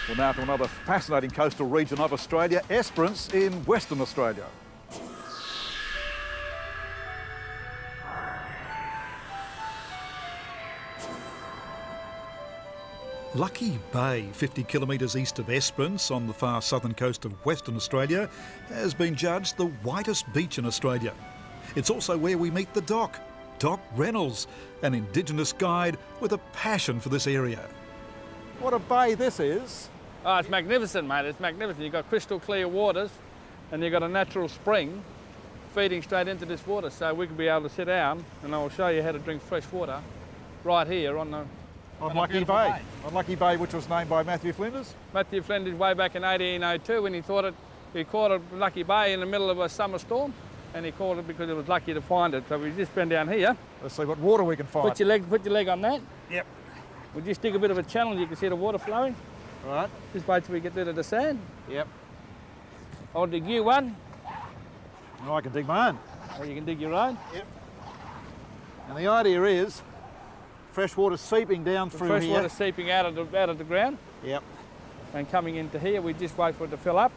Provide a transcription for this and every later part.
Well, now to another fascinating coastal region of Australia, Esperence in Western Australia. Lucky Bay, 50 kilometres east of Esperance on the far southern coast of Western Australia, has been judged the whitest beach in Australia. It's also where we meet the Doc Reynolds, an Indigenous guide with a passion for this area. What a bay this is. Oh, it's magnificent, mate. It's magnificent. You've got crystal clear waters and you've got a natural spring feeding straight into this water. So we could be able to sit down and I'll show you how to drink fresh water right here on Lucky Bay. On Lucky Bay, which was named by Matthew Flinders? Matthew Flinders way back in 1802 when he caught it Lucky Bay in the middle of a summer storm, and he called it because it was lucky to find it. So we've just been down here. Let's see what water we can find. Put your leg on that. Yep. We'll just dig a bit of a channel, you can see the water flowing. All right. Just wait till we get rid of the sand. Yep. I'll dig you one. Oh, I can dig my own. Or you can dig your own. Yep. And the idea is fresh water seeping down through here. Fresh water seeping out of the ground. Yep. And coming into here, we just wait for it to fill up.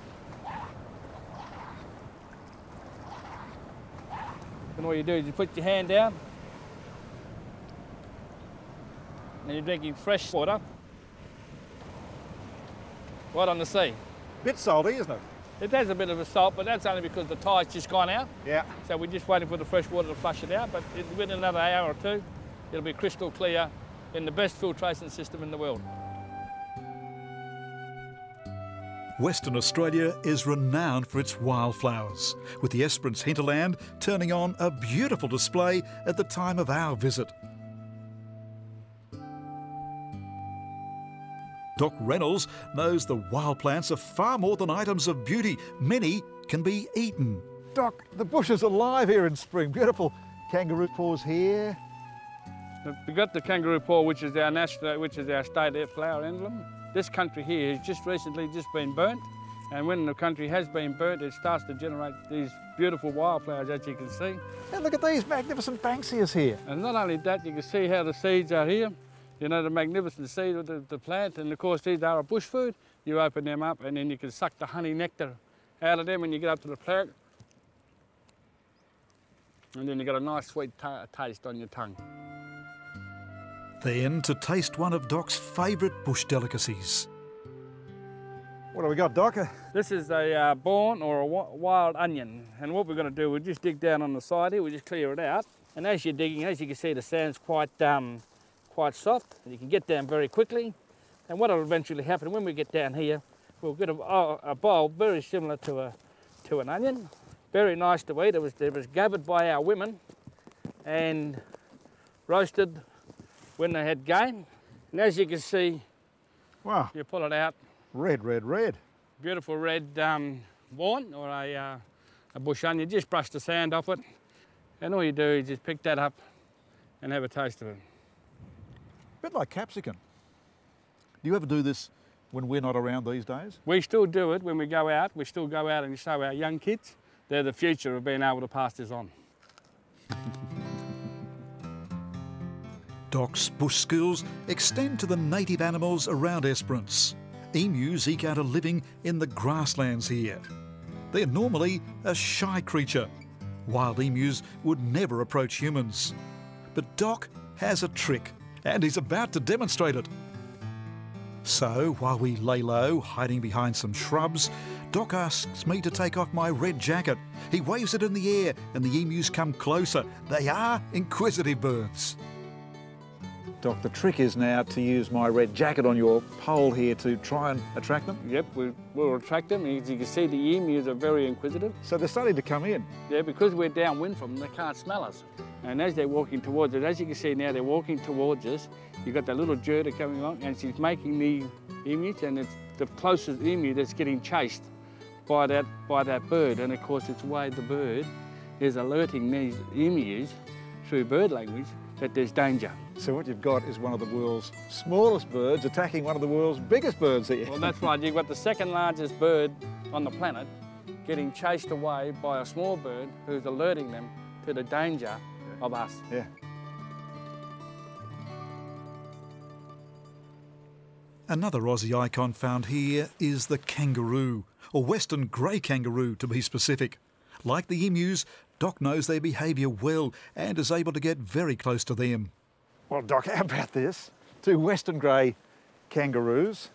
And all you do is you put your hand down. And you're drinking fresh water. Right on the sea. Bit salty, isn't it? It has a bit of a salt, but that's only because the tide's just gone out. Yeah. So we're just waiting for the fresh water to flush it out, but within another hour or two, it'll be crystal clear in the best filtration system in the world. Western Australia is renowned for its wildflowers, with the Esperance hinterland turning on a beautiful display at the time of our visit. Doc Reynolds knows the wild plants are far more than items of beauty. Many can be eaten. Doc, the bush is alive here in spring. Beautiful kangaroo paws here. We've got the kangaroo paw, which is our state flower emblem. This country here has just recently been burnt, and when the country has been burnt, it starts to generate these beautiful wildflowers, as you can see. And look at these magnificent banksias here. And not only that, you can see how the seeds are here. You know, the magnificent seed of the plant, and of course these are a bush food. You open them up and then you can suck the honey nectar out of them when you get up to the plant. And then you got a nice sweet taste on your tongue. Then to taste one of Doc's favourite bush delicacies. What do we got, Doc? This is a bawn or a wild onion. And what we're going to do, we'll just dig down on the side here, we'll just clear it out. And as you're digging, as you can see, the sand's quite soft, and you can get down very quickly. And what will eventually happen when we get down here, we'll get a bowl very similar to an onion. Very nice to eat. It was gathered by our women and roasted when they had game. And as you can see, wow, you pull it out. Red, red, red. Beautiful red bawn or a bush onion. Just brush the sand off it, and all you do is just pick that up and have a taste of it. A bit like capsicum. Do you ever do this when we're not around these days? We still do it when we go out. We still go out and show our young kids. They're the future of being able to pass this on. Doc's bush skills extend to the native animals around Esperance. Emus eke out a living in the grasslands here. They're normally a shy creature. Wild emus would never approach humans. But Doc has a trick, and he's about to demonstrate it. So, while we lay low, hiding behind some shrubs, Doc asks me to take off my red jacket. He waves it in the air, and the emus come closer. They are inquisitive birds. Doc, the trick is now to use my red jacket on your pole here to try and attract them? Yep, we'll attract them. As you can see, the emus are very inquisitive. So they're starting to come in? Yeah, because we're downwind from them, they can't smell us. And as they're walking towards us, as you can see now, they're walking towards us. You've got that little jerder coming along, and she's making the emus, and it's the closest emu that's getting chased by that bird. And of course, it's the way the bird is alerting these emus through bird language that there's danger. So what you've got is one of the world's smallest birds attacking one of the world's biggest birds here. Well, that's right. You've got the second largest bird on the planet getting chased away by a small bird who's alerting them to the danger of us. Yeah. Another Aussie icon found here is the kangaroo, or western grey kangaroo to be specific. Like the emus, Doc knows their behaviour well and is able to get very close to them. Well, Doc, how about this? 2 western grey kangaroos.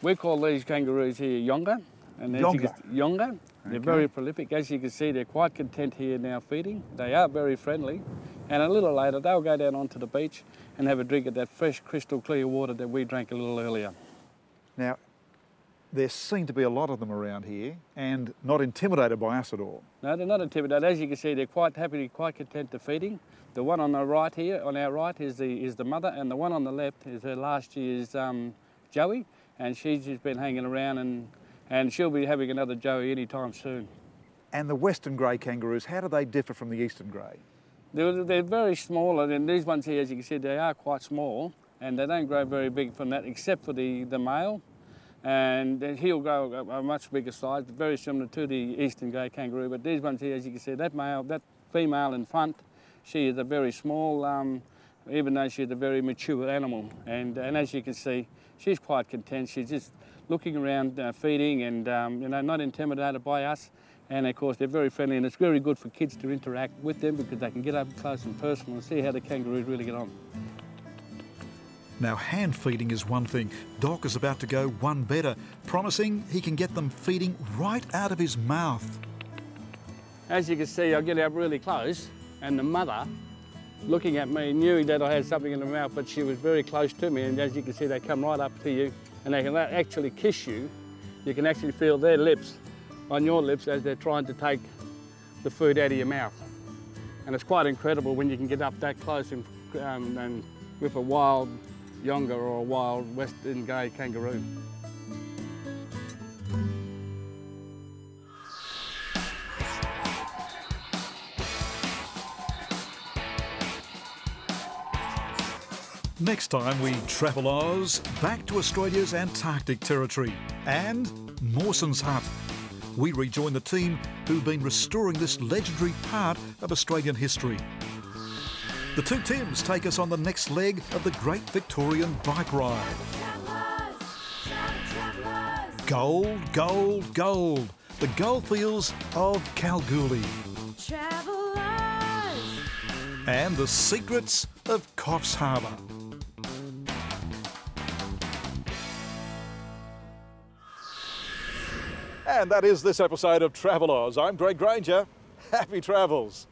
We call these kangaroos here yonga. And yonga. They're very prolific. As you can see, they're quite content here now feeding. They are very friendly. And a little later, they'll go down onto the beach and have a drink of that fresh, crystal clear water that we drank a little earlier. Now, there seem to be a lot of them around here and not intimidated by us at all. No, they're not intimidated. As you can see, they're quite happy, quite content to feeding. The one on the right here, on our right, is the mother, and the one on the left is her last year's Joey, and she's just been hanging around, and she'll be having another Joey anytime soon. And the western grey kangaroos, how do they differ from the eastern grey? They're very small, and these ones here, as you can see, they are quite small, and they don't grow very big from that, except for the male. And he'll grow a much bigger size, very similar to the eastern grey kangaroo. But these ones here, as you can see, that female in front, she is a very small, even though she's a very mature animal. And as you can see, she's quite content. She's just looking around, feeding, and you know, not intimidated by us. And of course, they're very friendly, and it's very good for kids to interact with them because they can get up close and personal and see how the kangaroos really get on. Now, hand feeding is one thing. Doc is about to go one better, promising he can get them feeding right out of his mouth. As you can see, I'll get up really close, and the mother, looking at me, knew that I had something in the mouth, but she was very close to me, and as you can see, they come right up to you, and they can actually kiss you. You can actually feel their lips on your lips as they're trying to take the food out of your mouth. And it's quite incredible when you can get up that close and with a wild yonga or a wild western grey kangaroo. Next time we travel Oz back to Australia's Antarctic territory and Mawson's hut. We rejoin the team who've been restoring this legendary part of Australian history. The 2 Tims take us on the next leg of the Great Victorian Bike Ride. Gold, gold, gold. The goldfields of Kalgoorlie. And the secrets of Coffs Harbour. And that is this episode of Travel Oz. I'm Grainger. Happy travels.